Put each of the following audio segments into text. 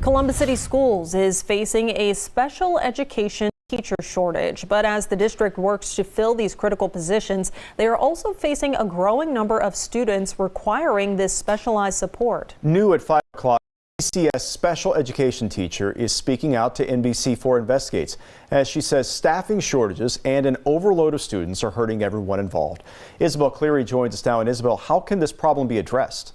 Columbus City Schools is facing a special education teacher shortage, but as the district works to fill these critical positions, they are also facing a growing number of students requiring this specialized support. New at 5 o'clock, CCS special education teacher is speaking out to NBC4 Investigates as she says staffing shortages and an overload of students are hurting everyone involved. Isabel Cleary joins us now. And Isabel, how can this problem be addressed?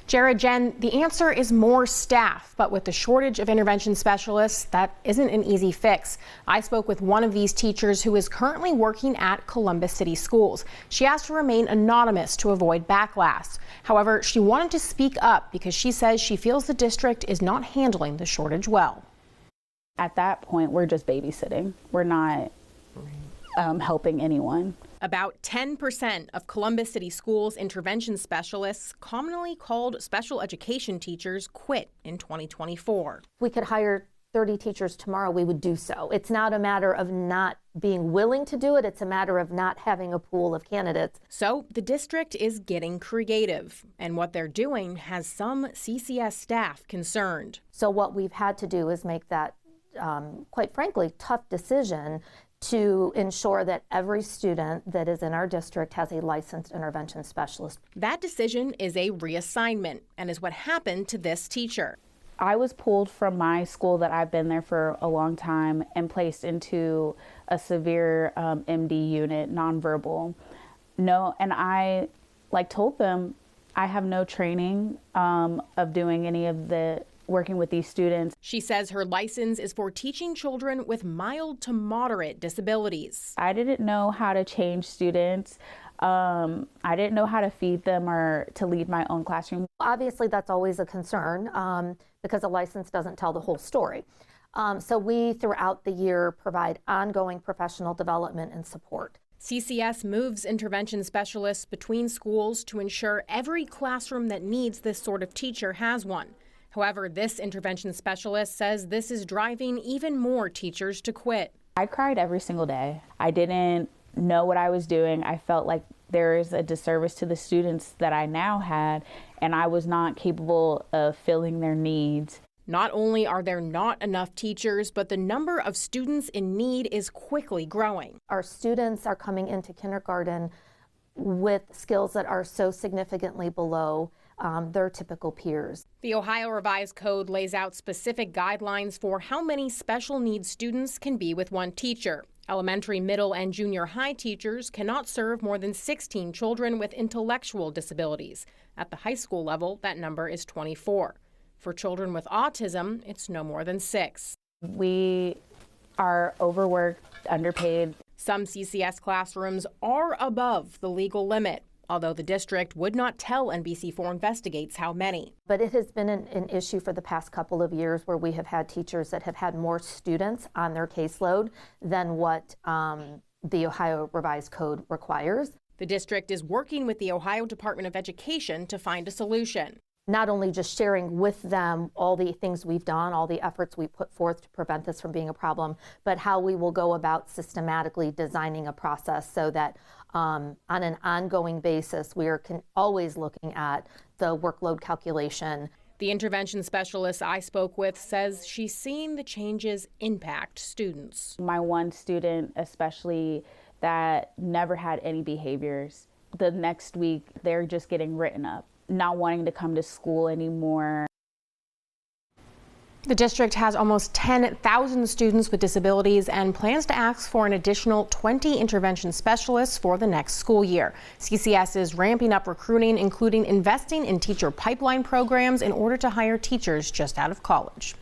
Jared, Jen, the answer is more staff, but with the shortage of intervention specialists, that isn't an easy fix. I spoke with one of these teachers who is currently working at Columbus City Schools. She asked to remain anonymous to avoid backlash. However, she wanted to speak up because she says she feels the district is not handling the shortage well. At that point, we're just babysitting. We're not helping anyone. About 10% of Columbus City Schools intervention specialists, commonly called special education teachers, quit in 2024. If we could hire 30 teachers tomorrow, we would do so. It's not a matter of not being willing to do it. It's a matter of not having a pool of candidates. So the district is getting creative, and what they're doing has some CCS staff concerned. So what we've had to do is make that, quite frankly, tough decision to ensure that every student that is in our district has a licensed intervention specialist. That decision is a reassignment and is what happened to this teacher. I was pulled from my school that I've been there for a long time and placed into a severe MD unit, nonverbal. No, and I told them I have no training of doing any of the working with these students. She says her license is for teaching children with mild to moderate disabilities. I didn't know how to change students. I didn't know how to feed them or to lead my own classroom. Obviously, that's always a concern because a license doesn't tell the whole story. So we, throughout the year, provide ongoing professional development and support. CCS moves intervention specialists between schools to ensure every classroom that needs this sort of teacher has one. However, this intervention specialist says this is driving even more teachers to quit. I cried every single day. I didn't know what I was doing. I felt like there is a disservice to the students that I now had, and I was not capable of filling their needs. Not only are there not enough teachers, but the number of students in need is quickly growing. Our students are coming into kindergarten with skills that are so significantly below their typical peers. The Ohio Revised Code lays out specific guidelines for how many special needs students can be with one teacher. Elementary, middle, and junior high teachers cannot serve more than 16 children with intellectual disabilities. At the high school level, that number is 24. For children with autism, it's no more than 6. We are overworked, underpaid. Some CCS classrooms are above the legal limit, although the district would not tell NBC4 Investigates how many. But it has been an issue for the past couple of years where we have had teachers that have had more students on their caseload than what the Ohio Revised Code requires. The district is working with the Ohio Department of Education to find a solution. Not only just sharing with them all the things we've done, all the efforts we put forth to prevent this from being a problem, but how we will go about systematically designing a process so that on an ongoing basis, we are always looking at the workload calculation. The intervention specialist I spoke with says she's seen the changes impact students. My one student especially that never had any behaviors, the next week they're just getting written up, not wanting to come to school anymore. The district has almost 10,000 students with disabilities and plans to ask for an additional 20 intervention specialists for the next school year. CCS is ramping up recruiting, including investing in teacher pipeline programs in order to hire teachers just out of college.